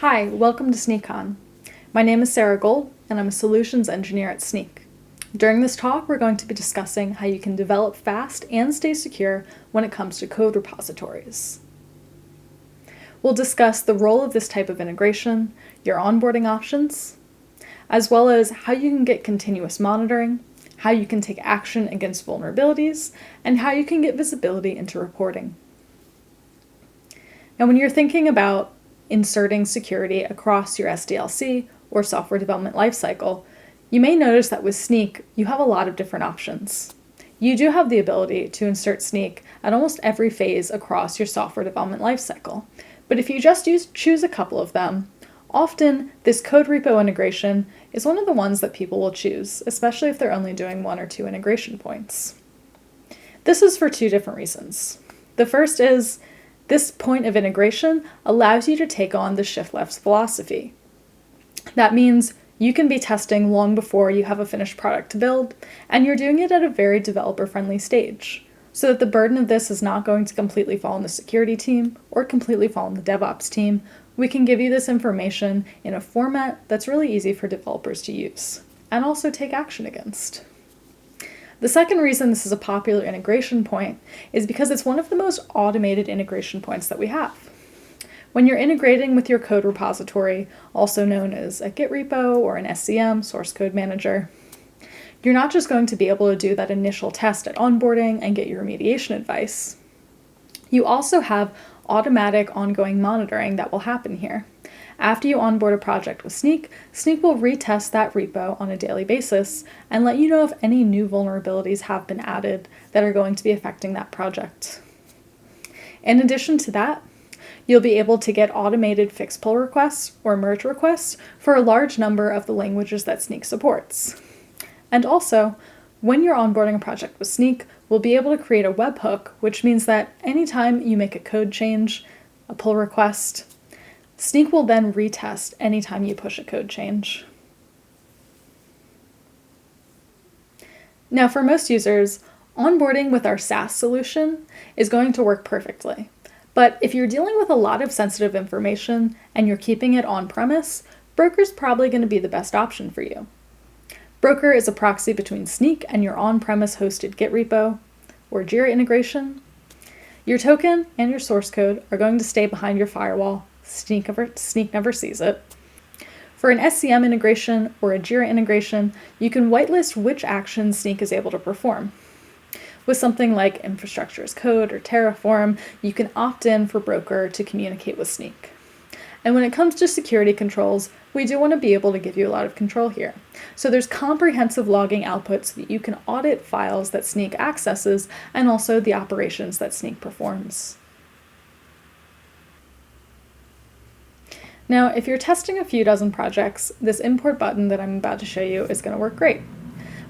Hi, welcome to Snyk. My name is Sarah Gold, and I'm a solutions engineer at Snyk. During this talk, we're going to be discussing how you can develop fast and stay secure when it comes to code repositories. We'll discuss the role of this type of integration, your onboarding options, as well as how you can get continuous monitoring, how you can take action against vulnerabilities, and how you can get visibility into reporting. Now, when you're thinking about inserting security across your SDLC or software development lifecycle, you may notice that with Snyk, you have a lot of different options. You do have the ability to insert Snyk at almost every phase across your software development lifecycle, but if you just choose a couple of them, often this code repo integration is one of the ones that people will choose, especially if they're only doing one or two integration points. This is for two different reasons. The first is this point of integration allows you to take on the shift left philosophy. That means you can be testing long before you have a finished product to build, and you're doing it at a very developer-friendly stage, so that the burden of this is not going to completely fall on the security team or completely fall on the DevOps team. We can give you this information in a format that's really easy for developers to use, and also take action against. The second reason this is a popular integration point is because it's one of the most automated integration points that we have. When you're integrating with your code repository, also known as a Git repo or an SCM, source code manager, you're not just going to be able to do that initial test at onboarding and get your remediation advice. You also have automatic ongoing monitoring that will happen here. After you onboard a project with Snyk, Snyk will retest that repo on a daily basis and let you know if any new vulnerabilities have been added that are going to be affecting that project. In addition to that, you'll be able to get automated fix pull requests or merge requests for a large number of the languages that Snyk supports. And also, when you're onboarding a project with Snyk, we'll be able to create a webhook, which means that anytime you make a code change, a pull request, Snyk will then retest anytime you push a code change. Now, for most users, onboarding with our SaaS solution is going to work perfectly. But if you're dealing with a lot of sensitive information and you're keeping it on-premise, Broker is probably going to be the best option for you. Broker is a proxy between Snyk and your on-premise hosted Git repo or Jira integration. Your token and your source code are going to stay behind your firewall. Snyk never sees it. For an SCM integration or a Jira integration, you can whitelist which actions Snyk is able to perform. With something like infrastructure as code or Terraform, you can opt in for Broker to communicate with Snyk. And when it comes to security controls, we do want to be able to give you a lot of control here. So there's comprehensive logging output so that you can audit files that Snyk accesses and also the operations that Snyk performs. Now, if you're testing a few dozen projects, this import button that I'm about to show you is going to work great.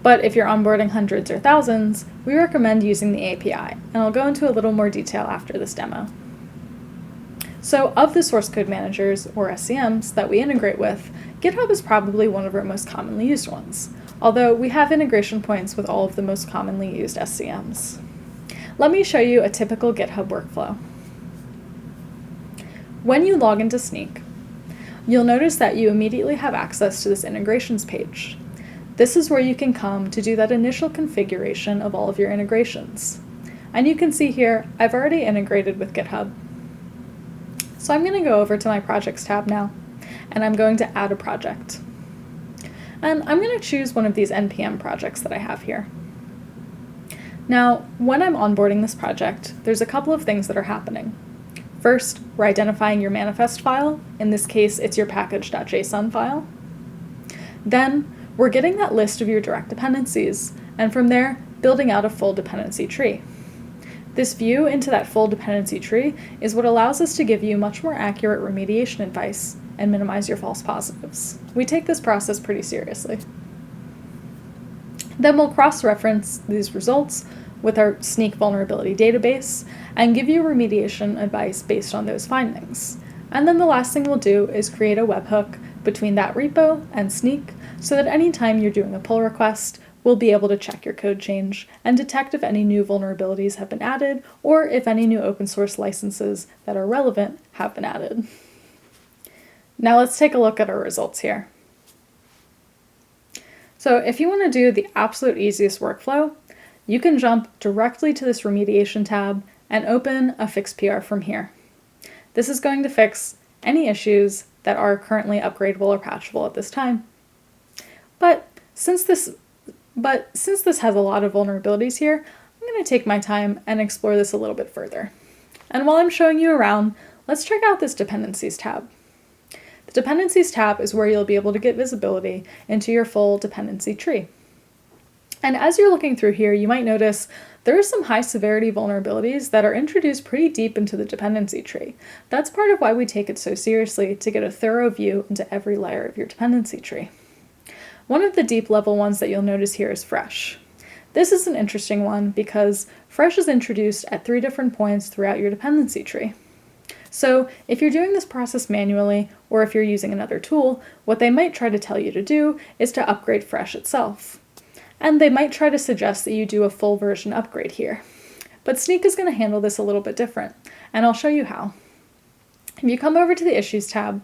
But if you're onboarding hundreds or thousands, we recommend using the API, and I'll go into a little more detail after this demo. So of the source code managers, or SCMs, that we integrate with, GitHub is probably one of our most commonly used ones, although we have integration points with all of the most commonly used SCMs. Let me show you a typical GitHub workflow. When you log into Snyk, you'll notice that you immediately have access to this integrations page. This is where you can come to do that initial configuration of all of your integrations. And you can see here, I've already integrated with GitHub. So I'm going to go over to my Projects tab now, and I'm going to add a project. And I'm going to choose one of these NPM projects that I have here. Now, when I'm onboarding this project, there's a couple of things that are happening. First, we're identifying your manifest file. In this case, it's your package.json file. Then, we're getting that list of your direct dependencies, and from there, building out a full dependency tree. This view into that full dependency tree is what allows us to give you much more accurate remediation advice and minimize your false positives. We take this process pretty seriously. Then we'll cross-reference these results with our Snyk vulnerability database and give you remediation advice based on those findings. And then the last thing we'll do is create a webhook between that repo and Snyk so that anytime you're doing a pull request, we'll be able to check your code change and detect if any new vulnerabilities have been added or if any new open source licenses that are relevant have been added. Now let's take a look at our results here. So if you want to do the absolute easiest workflow, you can jump directly to this remediation tab and open a fix PR from here. This is going to fix any issues that are currently upgradable or patchable at this time. But since this has a lot of vulnerabilities here, I'm going to take my time and explore this a little bit further. And while I'm showing you around, let's check out this Dependencies tab. The Dependencies tab is where you'll be able to get visibility into your full dependency tree. And as you're looking through here, you might notice there are some high severity vulnerabilities that are introduced pretty deep into the dependency tree. That's part of why we take it so seriously, to get a thorough view into every layer of your dependency tree. One of the deep level ones that you'll notice here is Fresh. This is an interesting one because Fresh is introduced at 3 different points throughout your dependency tree. So if you're doing this process manually, or if you're using another tool, what they might try to tell you to do is to upgrade Fresh itself. And they might try to suggest that you do a full version upgrade here. But Snyk is going to handle this a little bit different, and I'll show you how. If you come over to the Issues tab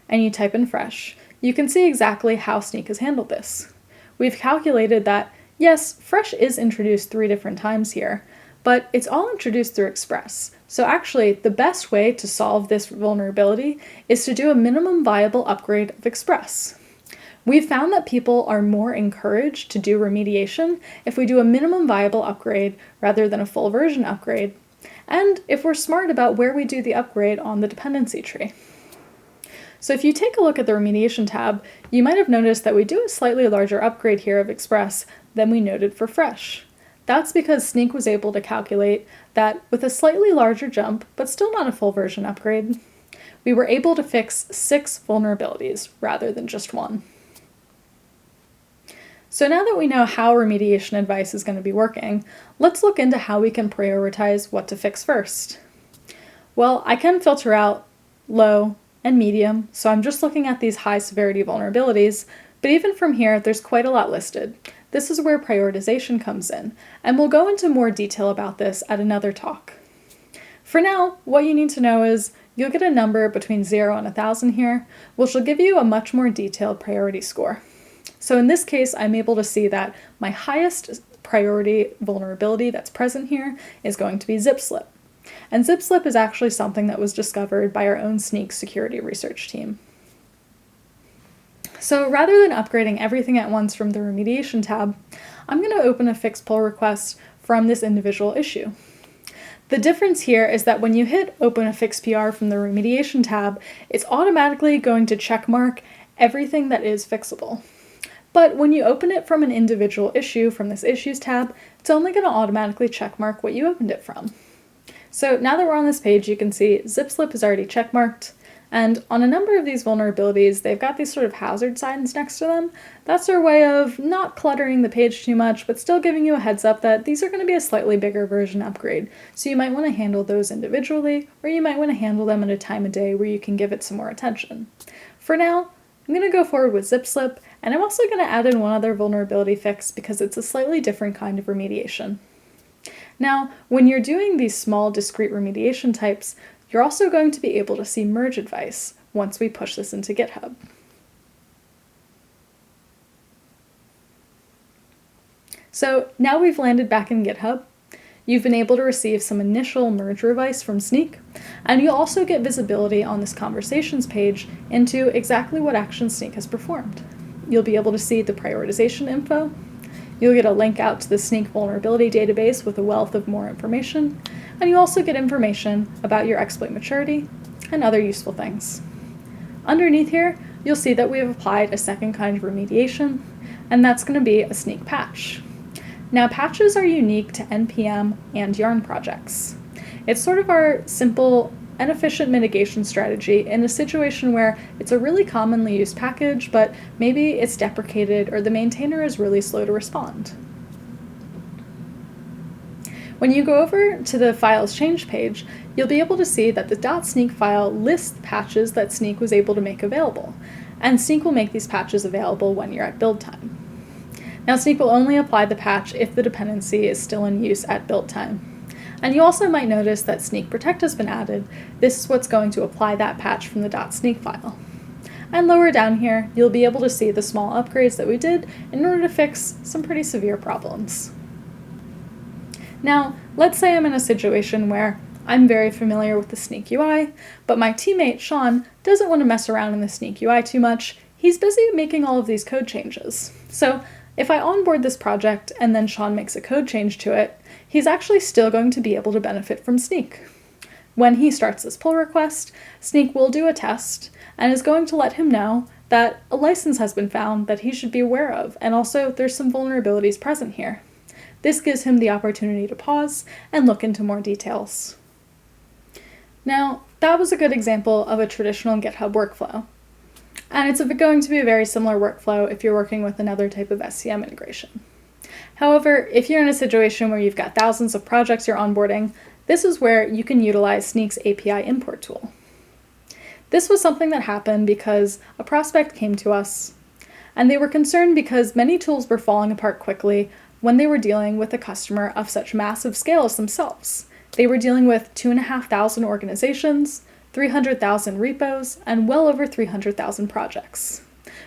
and you type in Fresh, you can see exactly how Snyk has handled this. We've calculated that, yes, Fresh is introduced 3 different times here, but it's all introduced through Express. So actually, the best way to solve this vulnerability is to do a minimum viable upgrade of Express. We've found that people are more encouraged to do remediation if we do a minimum viable upgrade rather than a full version upgrade, and if we're smart about where we do the upgrade on the dependency tree. So if you take a look at the remediation tab, you might have noticed that we do a slightly larger upgrade here of Express than we noted for Fresh. That's because Snyk was able to calculate that with a slightly larger jump, but still not a full version upgrade, we were able to fix 6 vulnerabilities rather than just 1. So now that we know how remediation advice is going to be working, let's look into how we can prioritize what to fix first. Well, I can filter out low and medium, so I'm just looking at these high severity vulnerabilities, but even from here, there's quite a lot listed. This is where prioritization comes in, and we'll go into more detail about this at another talk. For now, what you need to know is you'll get a number between 0 and 1,000 here, which will give you a much more detailed priority score. So in this case, I'm able to see that my highest priority vulnerability that's present here is going to be zip-slip. And zip-slip is actually something that was discovered by our own Snyk security research team. So rather than upgrading everything at once from the remediation tab, I'm going to open a fix pull request from this individual issue. The difference here is that when you hit open a fix PR from the remediation tab, it's automatically going to checkmark everything that is fixable. But when you open it from an individual issue from this Issues tab, it's only going to automatically checkmark what you opened it from. So now that we're on this page, you can see zip-slip is already checkmarked, and on a number of these vulnerabilities, they've got these sort of hazard signs next to them. That's their way of not cluttering the page too much, but still giving you a heads up that these are going to be a slightly bigger version upgrade. So you might want to handle those individually, or you might want to handle them at a time of day where you can give it some more attention. For now, I'm going to go forward with zip-slip, and I'm also going to add in one other vulnerability fix because it's a slightly different kind of remediation. Now, when you're doing these small discrete remediation types, you're also going to be able to see merge advice once we push this into GitHub. So now we've landed back in GitHub. You've been able to receive some initial merge advice from Snyk, and you'll also get visibility on this conversations page into exactly what actions Snyk has performed. You'll be able to see the prioritization info. You'll get a link out to the Snyk vulnerability database with a wealth of more information, and you also get information about your exploit maturity and other useful things. Underneath here, you'll see that we have applied a second kind of remediation, and that's going to be a Snyk patch. Now, patches are unique to NPM and Yarn projects. It's sort of our simple and efficient mitigation strategy in a situation where it's a really commonly used package, but maybe it's deprecated or the maintainer is really slow to respond. When you go over to the files change page, you'll be able to see that the .snyk file lists the patches that Snyk was able to make available, and Snyk will make these patches available when you're at build time. Now, Snyk will only apply the patch if the dependency is still in use at build time. And you also might notice that Snyk Protect has been added. This is what's going to apply that patch from the .snyk file. And lower down here, you'll be able to see the small upgrades that we did in order to fix some pretty severe problems. Now, let's say I'm in a situation where I'm very familiar with the Snyk UI, but my teammate, Sean, doesn't want to mess around in the Snyk UI too much. He's busy making all of these code changes. So if I onboard this project and then Sean makes a code change to it, he's actually still going to be able to benefit from Snyk. When he starts this pull request, Snyk will do a test and is going to let him know that a license has been found that he should be aware of, and also there's some vulnerabilities present here. This gives him the opportunity to pause and look into more details. Now, that was a good example of a traditional GitHub workflow. And it's going to be a very similar workflow if you're working with another type of SCM integration. However, if you're in a situation where you've got thousands of projects you're onboarding, this is where you can utilize Snyk's API import tool. This was something that happened because a prospect came to us, and they were concerned because many tools were falling apart quickly when they were dealing with a customer of such massive scale as themselves. They were dealing with 2,500 organizations, 300,000 repos, and well over 300,000 projects.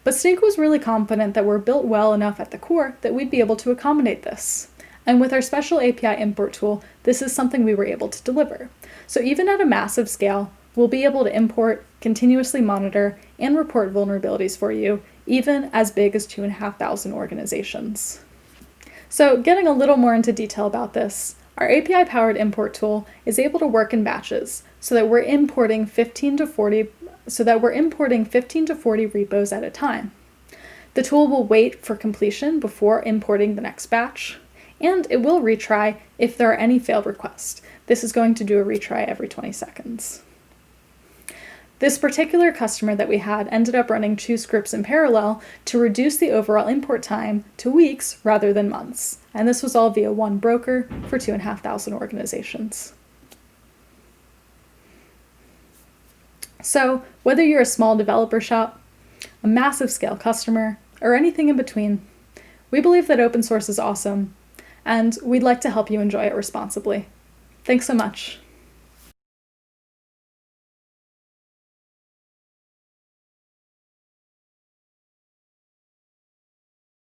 But Snyk was really confident that we're built well enough at the core that we'd be able to accommodate this. And with our special API import tool, this is something we were able to deliver. So even at a massive scale, we'll be able to import, continuously monitor, and report vulnerabilities for you, even as big as 2,500 organizations. So getting a little more into detail about this, our API-powered import tool is able to work in batches so that we're importing 15 to 40 repos at a time. The tool will wait for completion before importing the next batch, and it will retry if there are any failed requests. This is going to do a retry every 20 seconds. This particular customer that we had ended up running 2 scripts in parallel to reduce the overall import time to weeks rather than months. And this was all via one broker for 2,500 organizations. So whether you're a small developer shop, a massive scale customer, or anything in between, we believe that open source is awesome, and we'd like to help you enjoy it responsibly. Thanks so much.